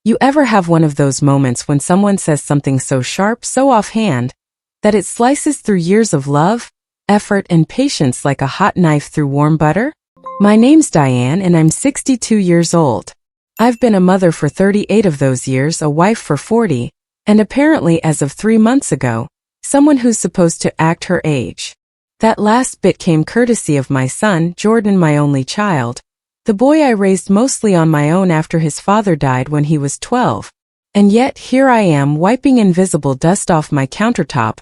You ever have one of those moments when someone says something so sharp, so offhand, that it slices through years of love, effort, and patience like a hot knife through warm butter? My name's Diane and I'm 62 years old. I've been a mother for 38 of those years, a wife for 40, and apparently as of 3 months ago, someone who's supposed to act her age. That last bit came courtesy of my son, Jordan, my only child, the boy I raised mostly on my own after his father died when he was 12. And yet here I am wiping invisible dust off my countertop,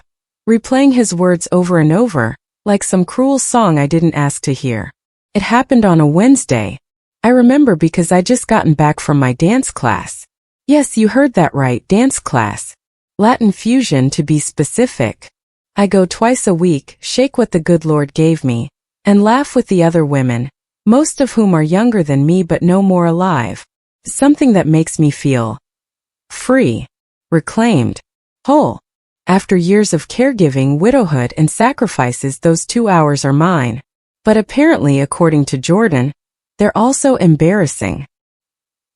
replaying his words over and over, like some cruel song I didn't ask to hear. It happened on a Wednesday. I remember because I just gotten back from my dance class. Yes, you heard that right, dance class. Latin fusion to be specific. I go twice a week, shake what the good Lord gave me, and laugh with the other women, most of whom are younger than me but no more alive. Something that makes me feel free, reclaimed, whole. After years of caregiving, widowhood, and sacrifices, those 2 hours are mine. But apparently, according to Jordan, they're also embarrassing.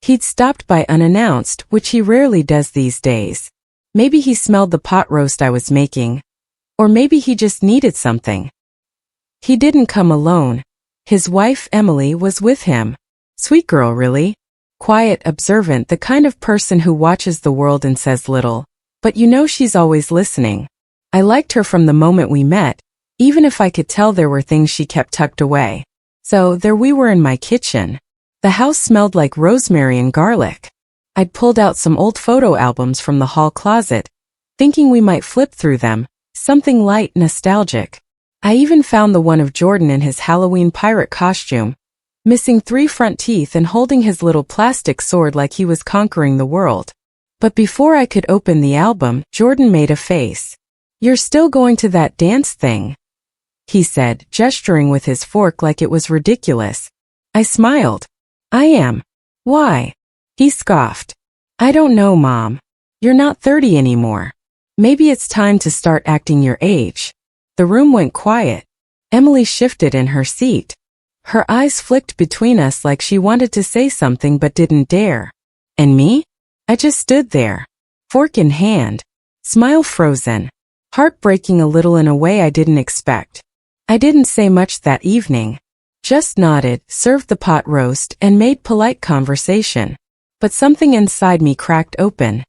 He'd stopped by unannounced, which he rarely does these days. Maybe he smelled the pot roast I was making. Or maybe he just needed something. He didn't come alone. His wife, Emily, was with him. Sweet girl, really. Quiet, observant, the kind of person who watches the world and says little, but you know she's always listening. I liked her from the moment we met, even if I could tell there were things she kept tucked away. So there we were in my kitchen. The house smelled like rosemary and garlic. I'd pulled out some old photo albums from the hall closet, thinking we might flip through them, something light, nostalgic. I even found the one of Jordan in his Halloween pirate costume, missing 3 front teeth and holding his little plastic sword like he was conquering the world. But before I could open the album, Jordan made a face. "You're still going to that dance thing?" he said, gesturing with his fork like it was ridiculous. I smiled. "I am." "Why?" He scoffed. "I don't know, Mom. You're not 30 anymore. Maybe it's time to start acting your age." The room went quiet. Emily shifted in her seat. Her eyes flicked between us like she wanted to say something but didn't dare. And me? I just stood there, fork in hand, smile frozen, heart breaking a little in a way I didn't expect. I didn't say much that evening. Just nodded, served the pot roast, and made polite conversation. But something inside me cracked open.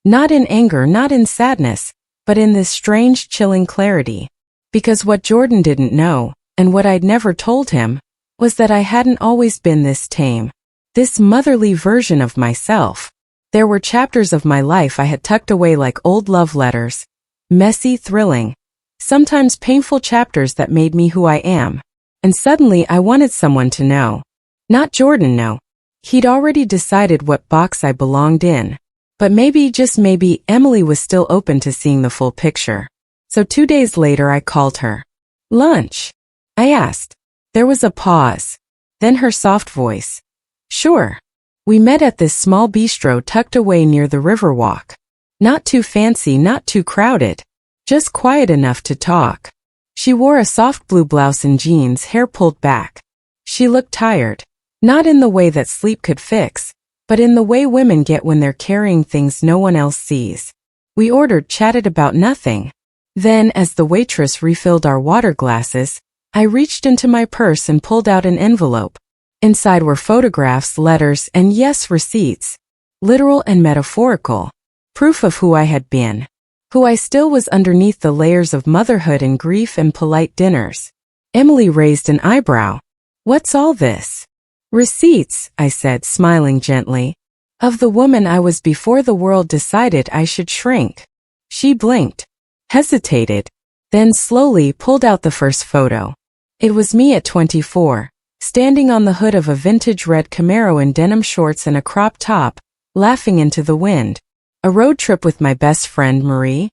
Not in anger, not in sadness, but in this strange, chilling clarity. Because what Jordan didn't know, and what I'd never told him, was that I hadn't always been this tame, this motherly version of myself. There were chapters of my life I had tucked away like old love letters, messy, thrilling, sometimes painful chapters that made me who I am. And suddenly I wanted someone to know. Not Jordan, no. He'd already decided what box I belonged in. But maybe, just maybe, Emily was still open to seeing the full picture. So 2 days later I called her. "Lunch?" I asked. There was a pause. Then her soft voice. "Sure." We met at this small bistro tucked away near the Riverwalk. Not too fancy, not too crowded. Just quiet enough to talk. She wore a soft blue blouse and jeans, hair pulled back. She looked tired. Not in the way that sleep could fix, but in the way women get when they're carrying things no one else sees. We ordered, chatted about nothing. Then, as the waitress refilled our water glasses, I reached into my purse and pulled out an envelope. Inside were photographs, letters, and yes, receipts. Literal and metaphorical. Proof of who I had been. Who I still was underneath the layers of motherhood and grief and polite dinners. Emily raised an eyebrow. "What's all this?" "Receipts," I said, smiling gently. "Of the woman I was before the world decided I should shrink." She blinked. Hesitated, then slowly pulled out the first photo. It was me at 24, standing on the hood of a vintage red Camaro in denim shorts and a crop top, laughing into the wind. A road trip with my best friend Marie.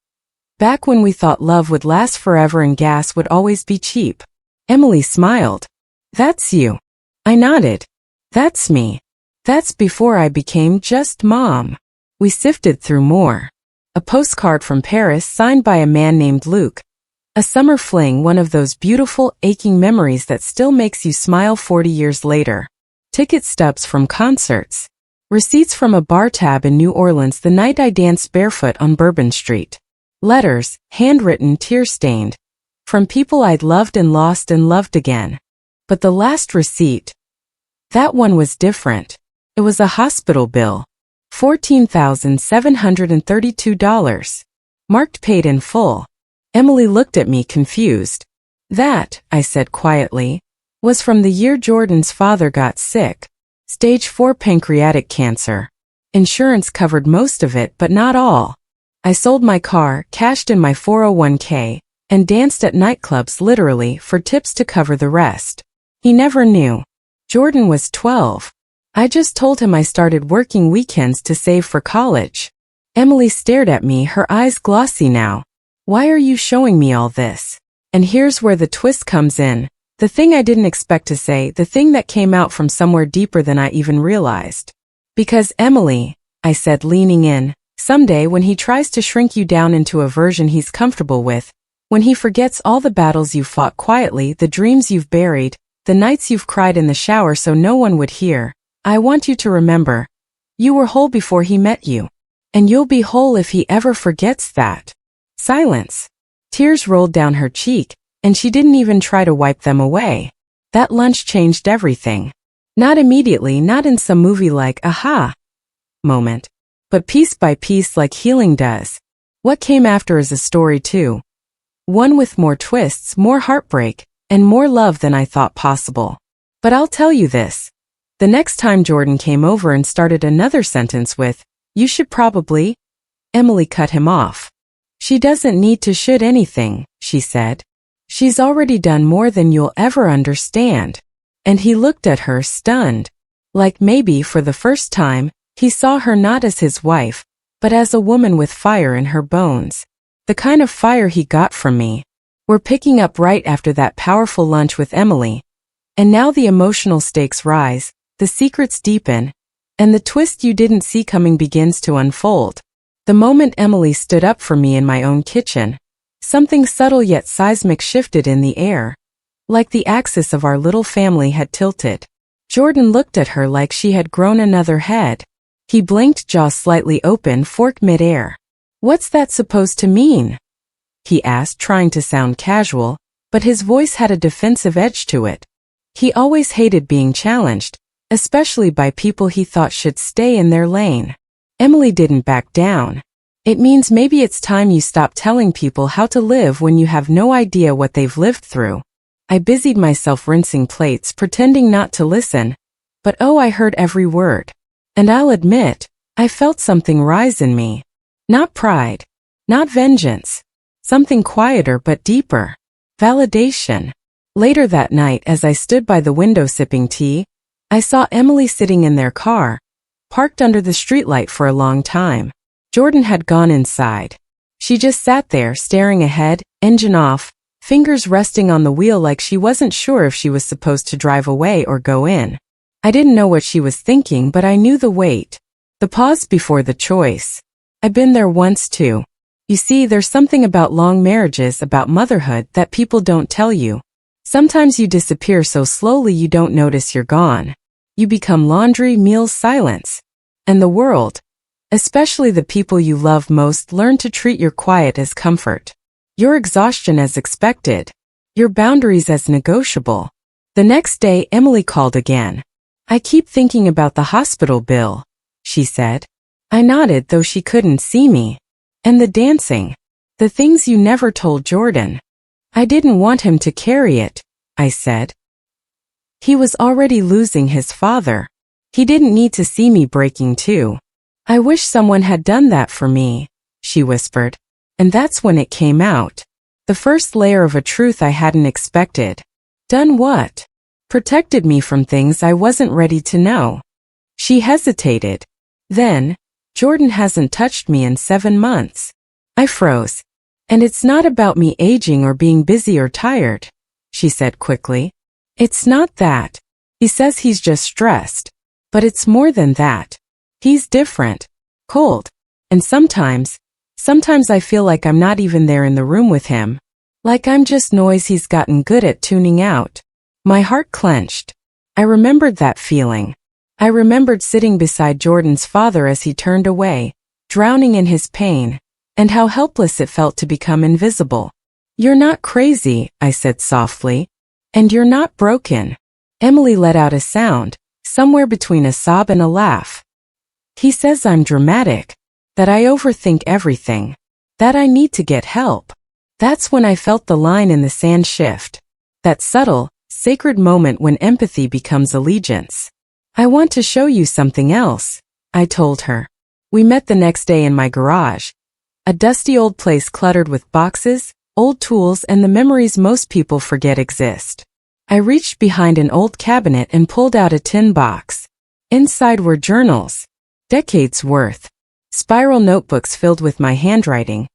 Back when we thought love would last forever and gas would always be cheap. Emily smiled. "That's you." I nodded. "That's me. That's before I became just Mom." We sifted through more. A postcard from Paris signed by a man named Luke. A summer fling, one of those beautiful, aching memories that still makes you smile 40 years later. Ticket stubs from concerts. Receipts from a bar tab in New Orleans the night I danced barefoot on Bourbon Street. Letters, handwritten, tear-stained, from people I'd loved and loved again. But the last receipt, that one was different. It was a hospital bill. $14,732. Marked paid in full. Emily looked at me confused. That, I said quietly, was from the year Jordan's father got sick. Stage 4 pancreatic cancer. Insurance covered most of it but not all. I sold my car, cashed in my 401k, and danced at nightclubs literally for tips to cover the rest. He never knew. Jordan was 12. I just told him I started working weekends to save for college. Emily stared at me, her eyes glossy now. Why are you showing me all this? And here's where the twist comes in. The thing I didn't expect to say, the thing that came out from somewhere deeper than I even realized. Because Emily, I said leaning in, someday when he tries to shrink you down into a version he's comfortable with, when he forgets all the battles you've fought quietly, the dreams you've buried, the nights you've cried in the shower so no one would hear, I want you to remember, you were whole before he met you. And you'll be whole if he ever forgets that. Silence. Tears rolled down her cheek, and she didn't even try to wipe them away. That lunch changed everything. Not immediately, not in some movie like aha moment, but piece by piece like healing does. What came after is a story too. One with more twists, more heartbreak, and more love than I thought possible. But I'll tell you this. The next time Jordan came over and started another sentence with, "You should probably," Emily cut him off. "She doesn't need to should anything," she said. "She's already done more than you'll ever understand." And he looked at her stunned. Like maybe for the first time, he saw her not as his wife, but as a woman with fire in her bones. The kind of fire he got from me. We're picking up right after that powerful lunch with Emily. And now the emotional stakes rise, the secrets deepen, and the twist you didn't see coming begins to unfold. The moment Emily stood up for me in my own kitchen, something subtle yet seismic shifted in the air. Like the axis of our little family had tilted. Jordan looked at her like she had grown another head. He blinked, jaw slightly open, fork midair. "What's that supposed to mean?" he asked, trying to sound casual, but his voice had a defensive edge to it. He always hated being challenged, especially by people he thought should stay in their lane. Emily didn't back down. "It means maybe it's time you stop telling people how to live when you have no idea what they've lived through." I busied myself rinsing plates, pretending not to listen, but oh, I heard every word. And I'll admit, I felt something rise in me. Not pride, not vengeance, something quieter but deeper. Validation. Later that night, as I stood by the window sipping tea, I saw Emily sitting in their car, parked under the streetlight for a long time. Jordan had gone inside. She just sat there, staring ahead, engine off, fingers resting on the wheel like she wasn't sure if she was supposed to drive away or go in. I didn't know what she was thinking, but I knew the wait. The pause before the choice. I've been there once too. You see, there's something about long marriages, about motherhood, that people don't tell you. Sometimes you disappear so slowly you don't notice you're gone. You become laundry, meals, silence. And the world, especially the people you love most, learn to treat your quiet as comfort. Your exhaustion as expected. Your boundaries as negotiable. The next day, Emily called again. "I keep thinking about the hospital bill," she said. I nodded, though she couldn't see me. "And the dancing. The things you never told Jordan." "I didn't want him to carry it," I said. "He was already losing his father. He didn't need to see me breaking too." "I wish someone had done that for me," she whispered. And that's when it came out. The first layer of a truth I hadn't expected. Done what? Protected me from things I wasn't ready to know. She hesitated. Then, "Jordan hasn't touched me in 7 months. I froze. "And it's not about me aging or being busy or tired," she said quickly. "It's not that. He says he's just stressed. But it's more than that. He's different. Cold. And sometimes I feel like I'm not even there in the room with him. Like I'm just noise he's gotten good at tuning out." My heart clenched. I remembered that feeling. I remembered sitting beside Jordan's father as he turned away, drowning in his pain, and how helpless it felt to become invisible. "You're not crazy," I said softly. "And you're not broken." Emily let out a sound, somewhere between a sob and a laugh. "He says I'm dramatic, that I overthink everything, that I need to get help." That's when I felt the line in the sand shift. That subtle, sacred moment when empathy becomes allegiance. "I want to show you something else," I told her. We met the next day in my garage. A dusty old place cluttered with boxes, old tools, and the memories most people forget exist. I reached behind an old cabinet and pulled out a tin box. Inside were journals, decades worth, spiral notebooks filled with my handwriting,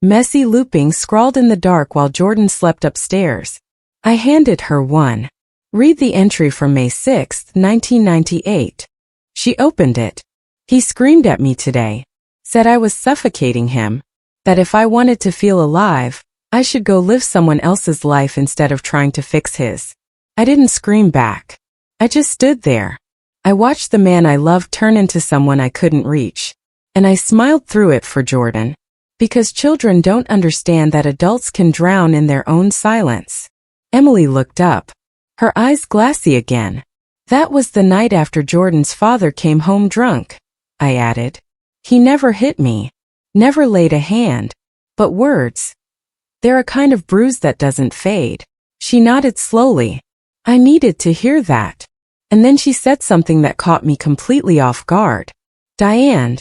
messy looping scrawled in the dark while Jordan slept upstairs. I handed her one. "Read the entry from May 6, 1998. She opened it. "He screamed at me today, said I was suffocating him, that if I wanted to feel alive, I should go live someone else's life instead of trying to fix his." I didn't scream back. I just stood there. I watched the man I loved turn into someone I couldn't reach. And I smiled through it for Jordan. Because children don't understand that adults can drown in their own silence. Emily looked up, her eyes glassy again. "That was the night after Jordan's father came home drunk," I added. "He never hit me, never laid a hand. But words, they're a kind of bruise that doesn't fade." She nodded slowly. I needed to hear that. And then she said something that caught me completely off guard. "Diane,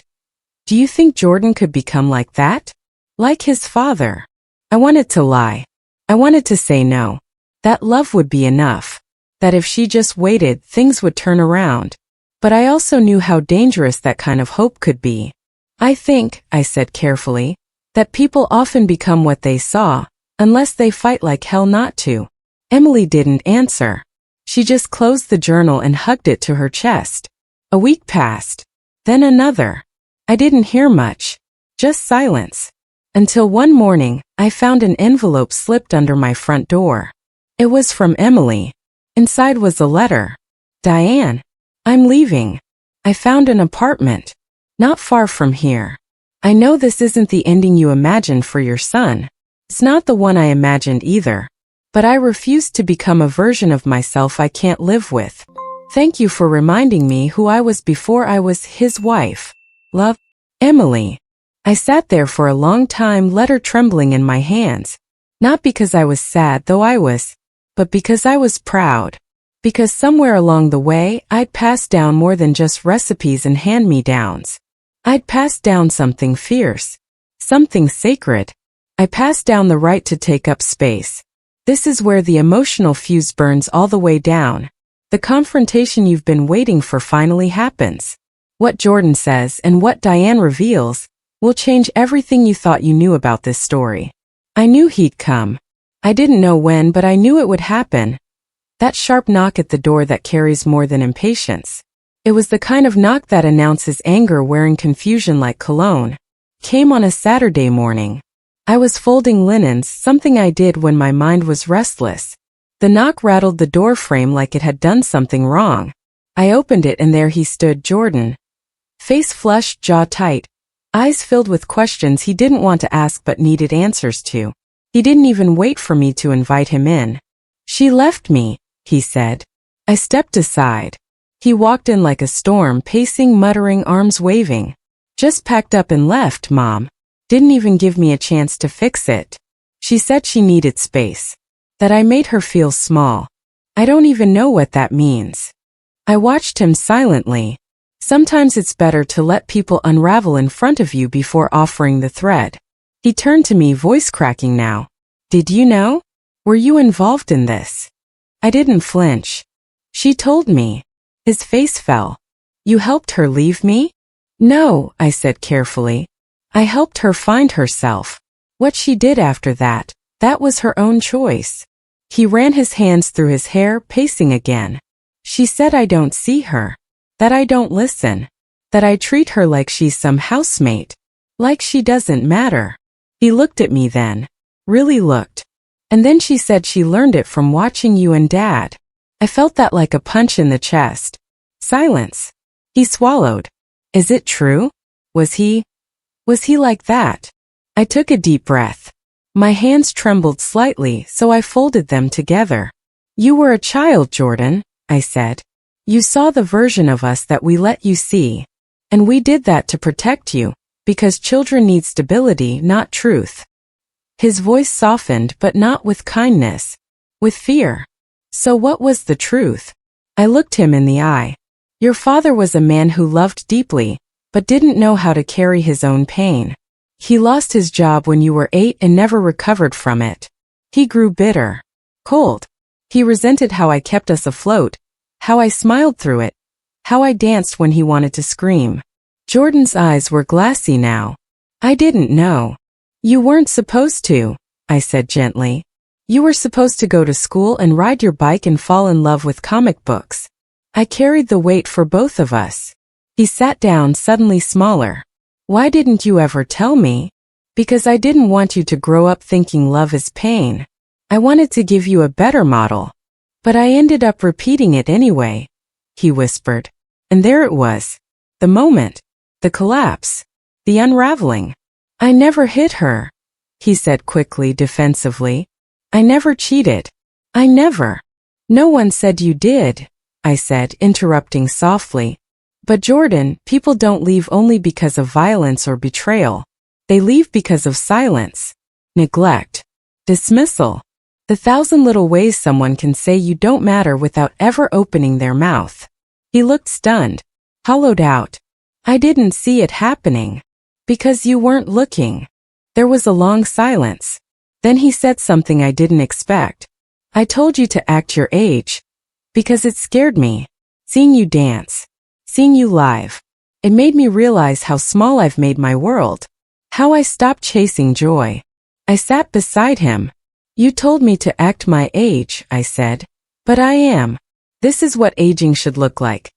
do you think Jordan could become like that? Like his father?" I wanted to lie. I wanted to say no. That love would be enough. That if she just waited, things would turn around. But I also knew how dangerous that kind of hope could be. "I think," I said carefully, "that people often become what they saw, unless they fight like hell not to." Emily didn't answer. She just closed the journal and hugged it to her chest. A week passed. Then another. I didn't hear much. Just silence. Until one morning, I found an envelope slipped under my front door. It was from Emily. Inside was a letter. "Diane, I'm leaving. I found an apartment. Not far from here. I know this isn't the ending you imagined for your son. It's not the one I imagined either. But I refuse to become a version of myself I can't live with. Thank you for reminding me who I was before I was his wife. Love, Emily." I sat there for a long time, letter trembling in my hands. Not because I was sad, though I was, but because I was proud. Because somewhere along the way, I'd passed down more than just recipes and hand-me-downs. I'd passed down something fierce, something sacred. I passed down the right to take up space. This is where the emotional fuse burns all the way down. The confrontation you've been waiting for finally happens. What Jordan says and what Diane reveals will change everything you thought you knew about this story. I knew he'd come. I didn't know when, but I knew it would happen. That sharp knock at the door that carries more than impatience. It was the kind of knock that announces anger wearing confusion like cologne. Came on a Saturday morning. I was folding linens, something I did when my mind was restless. The knock rattled the door frame like it had done something wrong. I opened it and there he stood, Jordan. Face flushed, jaw tight, eyes filled with questions he didn't want to ask but needed answers to. He didn't even wait for me to invite him in. "She left me," he said. I stepped aside. He walked in like a storm, pacing, muttering, arms waving. "Just packed up and left, Mom. Didn't even give me a chance to fix it. She said she needed space. That I made her feel small. I don't even know what that means." I watched him silently. Sometimes it's better to let people unravel in front of you before offering the thread. He turned to me, voice cracking now. "Did you know? Were you involved in this?" I didn't flinch. "She told me." His face fell. "You helped her leave me?" "No," I said carefully. "I helped her find herself. What she did after that, that was her own choice." He ran his hands through his hair, pacing again. "She said I don't see her. That I don't listen. That I treat her like she's some housemate. Like she doesn't matter." He looked at me then. Really looked. "And then she said she learned it from watching you and Dad." I felt that like a punch in the chest. Silence. He swallowed. Is it true? Was he like that? I took a deep breath. My hands trembled slightly, so I folded them together. You were a child, Jordan, I said. You saw the version of us that we let you see. And we did that to protect you, because children need stability, not truth. His voice softened, but not with kindness, with fear. So what was the truth? I looked him in the eye. Your father was a man who loved deeply, but didn't know how to carry his own pain. He lost his job when you were 8 and never recovered from it. He grew bitter, cold. He resented how I kept us afloat, how I smiled through it, how I danced when he wanted to scream. Jordan's eyes were glassy now. I didn't know. You weren't supposed to, I said gently. You were supposed to go to school and ride your bike and fall in love with comic books. I carried the weight for both of us. He sat down, suddenly smaller. Why didn't you ever tell me? Because I didn't want you to grow up thinking love is pain. I wanted to give you a better model. But I ended up repeating it anyway, he whispered. And there it was. The moment. The collapse. The unraveling. I never hit her, he said quickly, defensively. I never cheated. I never. No one said you did, I said, interrupting softly. But Jordan, people don't leave only because of violence or betrayal. They leave because of silence, neglect, dismissal. The 1,000 little ways someone can say you don't matter without ever opening their mouth. He looked stunned, hollowed out. I didn't see it happening. Because you weren't looking. There was a long silence. Then he said something I didn't expect. I told you to act your age. Because it scared me. Seeing you dance. Seeing you live. It made me realize how small I've made my world. How I stopped chasing joy. I sat beside him. You told me to act my age, I said. But I am. This is what aging should look like.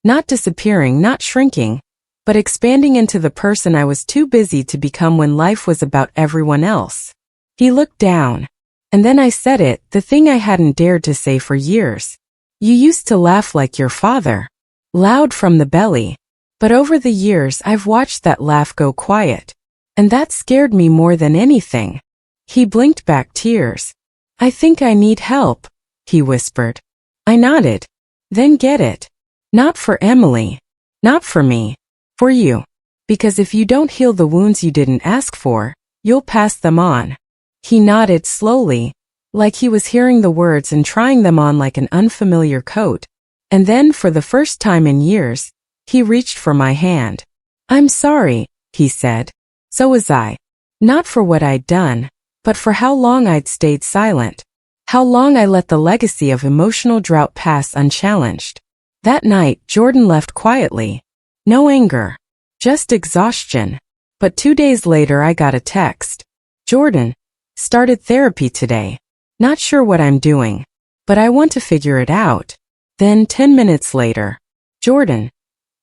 Not disappearing, not shrinking, but expanding into the person I was too busy to become when life was about everyone else. He looked down. And then I said it, the thing I hadn't dared to say for years. You used to laugh like your father. Loud from the belly. But over the years I've watched that laugh go quiet. And that scared me more than anything. He blinked back tears. I think I need help, he whispered. I nodded. Then get it. Not for Emily. Not for me. For you. Because if you don't heal the wounds you didn't ask for, you'll pass them on. He nodded slowly, like he was hearing the words and trying them on like an unfamiliar coat. And then, for the first time in years, he reached for my hand. I'm sorry, he said. So was I. Not for what I'd done, but for how long I'd stayed silent. How long I let the legacy of emotional drought pass unchallenged. That night, Jordan left quietly. No anger. Just exhaustion. But 2 days later I got a text. Jordan. Started therapy today. Not sure what I'm doing. But I want to figure it out. Then 10 minutes later. Jordan.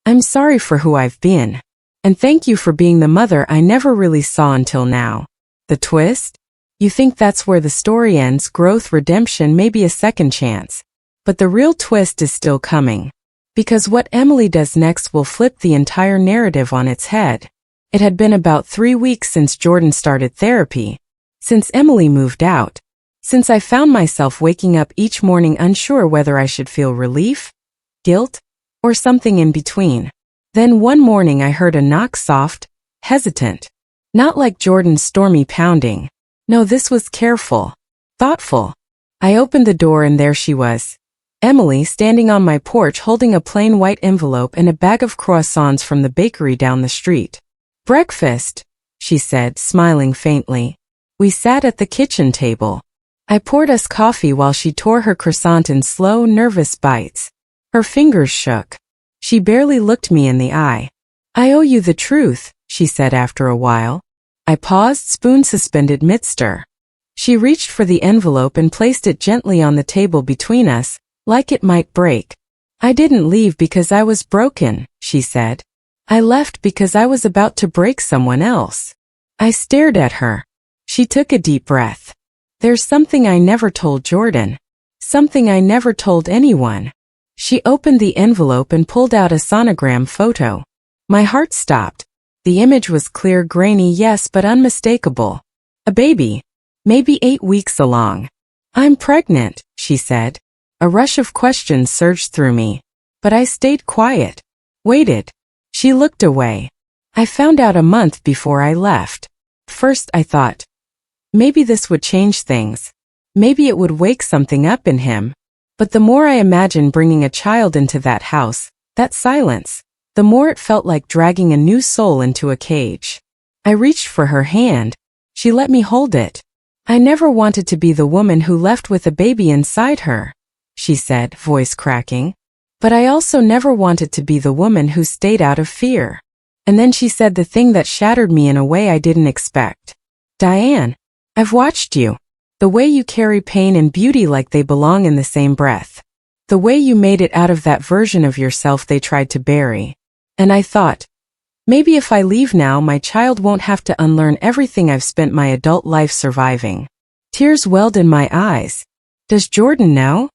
I'm sorry for who I've been. And thank you for being the mother I never really saw until now. The twist? You think that's where the story ends, growth, redemption, maybe a second chance. But the real twist is still coming. Because what Emily does next will flip the entire narrative on its head. It had been about 3 weeks since Jordan started therapy. Since Emily moved out. Since I found myself waking up each morning unsure whether I should feel relief, guilt, or something in between. Then one morning I heard a knock, soft, hesitant. Not like Jordan's stormy pounding. No, this was careful, thoughtful. I opened the door and there she was. Emily standing on my porch holding a plain white envelope and a bag of croissants from the bakery down the street. Breakfast, she said, smiling faintly. We sat at the kitchen table. I poured us coffee while she tore her croissant in slow, nervous bites. Her fingers shook. She barely looked me in the eye. I owe you the truth, she said after a while. I paused, spoon suspended mid-stir. She reached for the envelope and placed it gently on the table between us, like it might break. I didn't leave because I was broken, she said. I left because I was about to break someone else. I stared at her. She took a deep breath. There's something I never told Jordan. Something I never told anyone. She opened the envelope and pulled out a sonogram photo. My heart stopped. The image was clear, grainy, yes, but unmistakable. A baby. Maybe 8 weeks along. "I'm pregnant," she said. A rush of questions surged through me. But I stayed quiet. Waited. She looked away. I found out a month before I left. First I thought, maybe this would change things. Maybe it would wake something up in him. But the more I imagined bringing a child into that house, that silence, the more it felt like dragging a new soul into a cage. I reached for her hand. She let me hold it. "I never wanted to be the woman who left with a baby inside her," she said, voice cracking. "But I also never wanted to be the woman who stayed out of fear." And then she said the thing that shattered me in a way I didn't expect. "Diane, I've watched you. The way you carry pain and beauty like they belong in the same breath. The way you made it out of that version of yourself they tried to bury. And I thought, maybe if I leave now my child won't have to unlearn everything I've spent my adult life surviving." Tears welled in my eyes. "Does Jordan know?"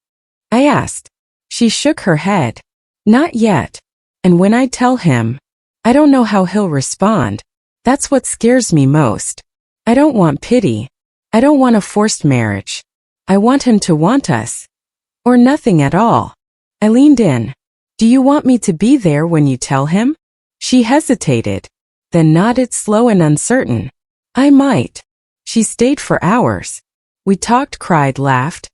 I asked. She shook her head. "Not yet. And when I tell him, I don't know how he'll respond. That's what scares me most. I don't want pity. I don't want a forced marriage. I want him to want us. Or nothing at all." I leaned in. "Do you want me to be there when you tell him?" She hesitated, then nodded, slow and uncertain. "I might." She stayed for hours. We talked, cried, laughed,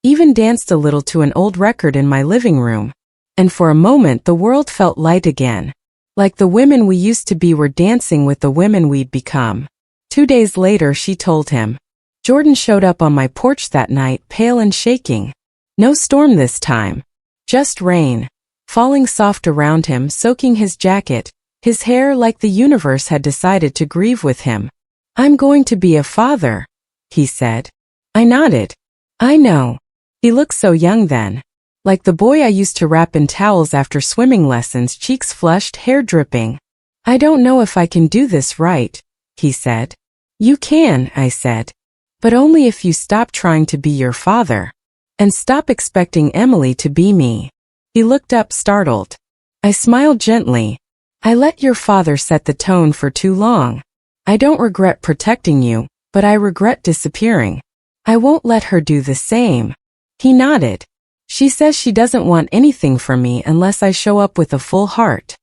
even danced a little to an old record in my living room. And for a moment the world felt light again. Like the women we used to be were dancing with the women we'd become. 2 days later she told him. Jordan showed up on my porch that night, pale and shaking. No storm this time. Just rain, falling soft around him, soaking his jacket, his hair, like the universe had decided to grieve with him. "I'm going to be a father," he said. I nodded. "I know." He looked so young then. Like the boy I used to wrap in towels after swimming lessons, cheeks flushed, hair dripping. "I don't know if I can do this right," he said. "You can," I said. "But only if you stop trying to be your father. And stop expecting Emily to be me." He looked up, startled. I smiled gently. "I let your father set the tone for too long. I don't regret protecting you, but I regret disappearing. I won't let her do the same." He nodded. "She says she doesn't want anything from me unless I show up with a full heart."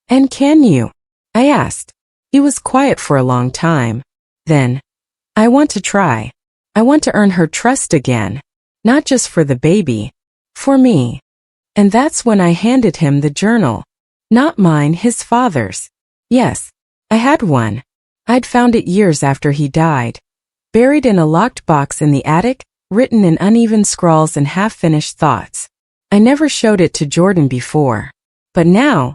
"And can you?" I asked. He was quiet for a long time. Then, "I want to try. I want to earn her trust again. Not just for the baby. For me." And that's when I handed him the journal. Not mine, his father's. Yes, I had one. I'd found it years after he died. Buried in a locked box in the attic, written in uneven scrawls and half-finished thoughts. I never showed it to Jordan before. But now,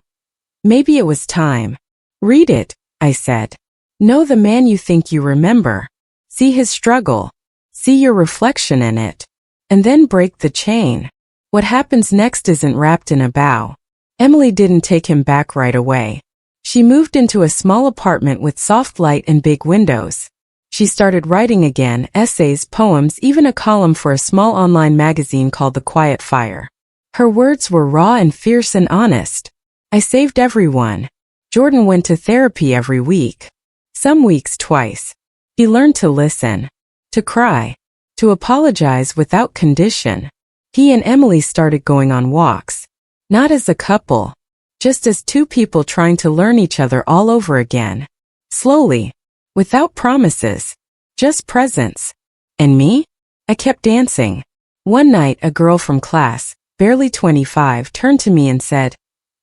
maybe it was time. "Read it," I said. "Know the man you think you remember. See his struggle. See your reflection in it. And then break the chain. What happens next isn't wrapped in a bow." Emily didn't take him back right away. She moved into a small apartment with soft light and big windows. She started writing again, essays, poems, even a column for a small online magazine called The Quiet Fire. Her words were raw and fierce and honest. I saved every one. Jordan went to therapy every week. Some weeks twice. He learned to listen. To cry. To apologize without condition. He and Emily started going on walks. Not as a couple. Just as two people trying to learn each other all over again. Slowly. Without promises. Just presence. And me? I kept dancing. One night a girl from class, barely 25, turned to me and said,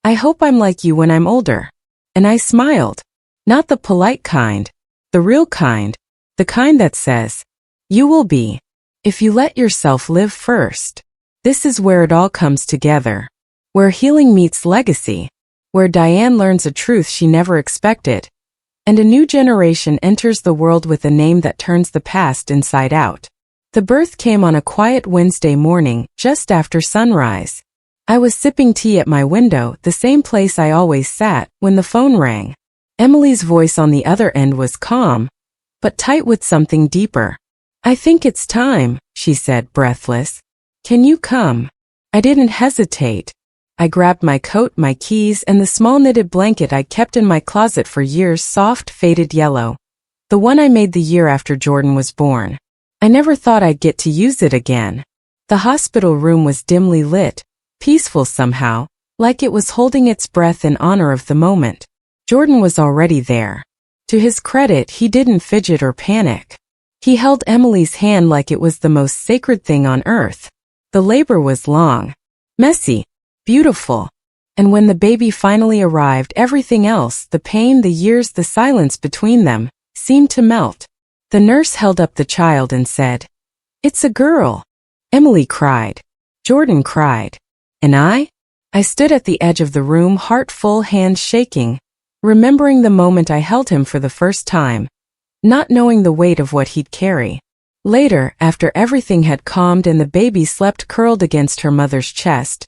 "I hope I'm like you when I'm older." And I smiled. Not the polite kind. The real kind. The kind that says, "You will be. If you let yourself live first." This is where it all comes together. Where healing meets legacy. Where Diane learns a truth she never expected. And a new generation enters the world with a name that turns the past inside out. The birth came on a quiet Wednesday morning, just after sunrise. I was sipping tea at my window, the same place I always sat, when the phone rang. Emily's voice on the other end was calm, but tight with something deeper. "I think it's time," she said, breathless. "Can you come?" I didn't hesitate. I grabbed my coat, my keys, and the small knitted blanket I'd kept in my closet for years, soft, faded yellow. The one I made the year after Jordan was born. I never thought I'd get to use it again. The hospital room was dimly lit, peaceful somehow, like it was holding its breath in honor of the moment. Jordan was already there. To his credit, he didn't fidget or panic. He held Emily's hand like it was the most sacred thing on earth. The labor was long, messy, beautiful. And when the baby finally arrived, everything else, the pain, the years, the silence between them, seemed to melt. The nurse held up the child and said, "It's a girl." Emily cried. Jordan cried. And I stood at the edge of the room, heart full, hands shaking, remembering the moment I held him for the first time, not knowing the weight of what he'd carry. Later, after everything had calmed and the baby slept curled against her mother's chest,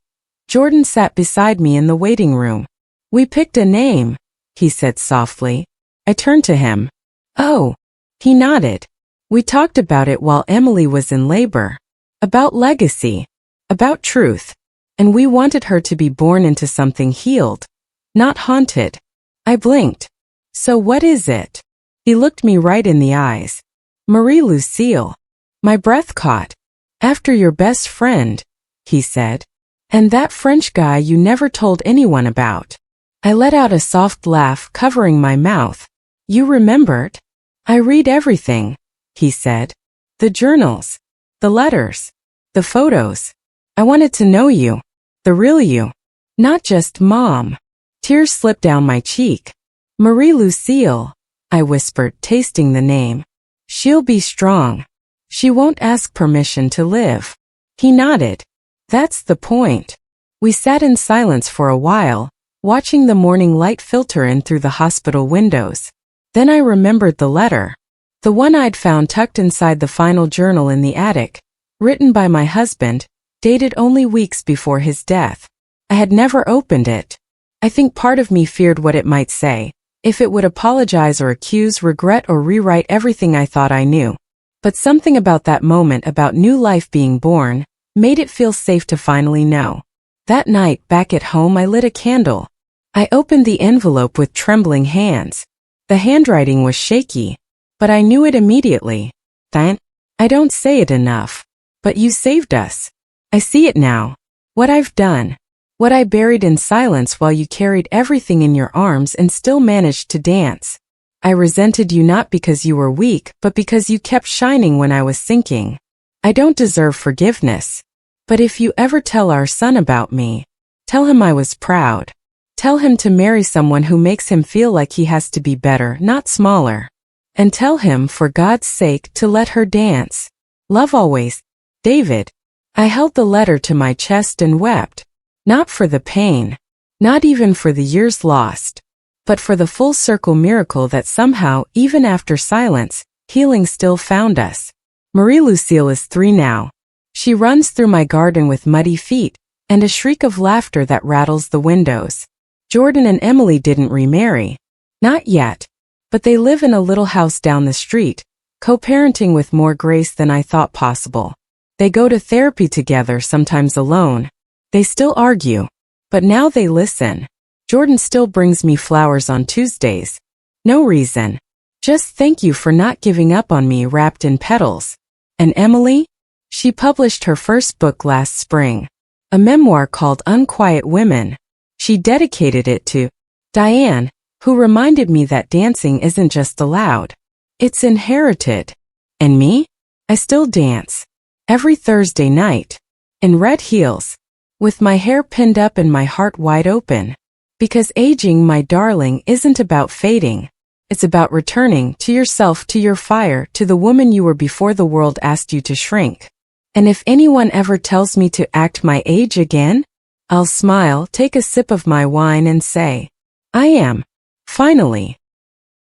Jordan sat beside me in the waiting room. "We picked a name," he said softly. I turned to him. "Oh." He nodded. "We talked about it while Emily was in labor. About legacy. About truth. And we wanted her to be born into something healed, not haunted." I blinked. "So what is it?" He looked me right in the eyes. "Marie-Lucille." My breath caught. "After your best friend," he said. "And that French guy you never told anyone about." I let out a soft laugh, covering my mouth. "You remembered?" "I read everything," he said. "The journals. The letters. The photos. I wanted to know you. The real you. Not just Mom." Tears slipped down my cheek. "Marie-Lucille," I whispered, tasting the name. "She'll be strong. She won't ask permission to live." He nodded. "That's the point." We sat in silence for a while, watching the morning light filter in through the hospital windows. Then I remembered the letter. The one I'd found tucked inside the final journal in the attic, written by my husband, dated only weeks before his death. I had never opened it. I think part of me feared what it might say, if it would apologize or accuse, regret, or rewrite everything I thought I knew. But something about that moment, about new life being born, made it feel safe to finally know. That night, back at home, I lit a candle. I opened the envelope with trembling hands. The handwriting was shaky, but I knew it immediately. "Thank." I don't say it enough. But you saved us. I see it now. What I've done. What I buried in silence while you carried everything in your arms and still managed to dance. I resented you not because you were weak, but because you kept shining when I was sinking. I don't deserve forgiveness. But if you ever tell our son about me, tell him I was proud. Tell him to marry someone who makes him feel like he has to be better, not smaller. And tell him, for God's sake, to let her dance. Love always. David. I held the letter to my chest and wept. Not for the pain. Not even for the years lost. But for the full circle miracle that somehow, even after silence, healing still found us. Marie-Lucille is 3 now. She runs through my garden with muddy feet, and a shriek of laughter that rattles the windows. Jordan and Emily didn't remarry. Not yet. But they live in a little house down the street, co-parenting with more grace than I thought possible. They go to therapy together, sometimes alone. They still argue. But now they listen. Jordan still brings me flowers on Tuesdays. No reason. Just thank you for not giving up on me, wrapped in petals. And Emily? She published her first book last spring. A memoir called Unquiet Women. She dedicated it to Diane, who reminded me that dancing isn't just allowed. It's inherited. And me? I still dance. Every Thursday night. In red heels. With my hair pinned up and my heart wide open. Because aging, my darling, isn't about fading. It's about returning to yourself, to your fire, to the woman you were before the world asked you to shrink. And if anyone ever tells me to act my age again, I'll smile, take a sip of my wine and say, I am. Finally.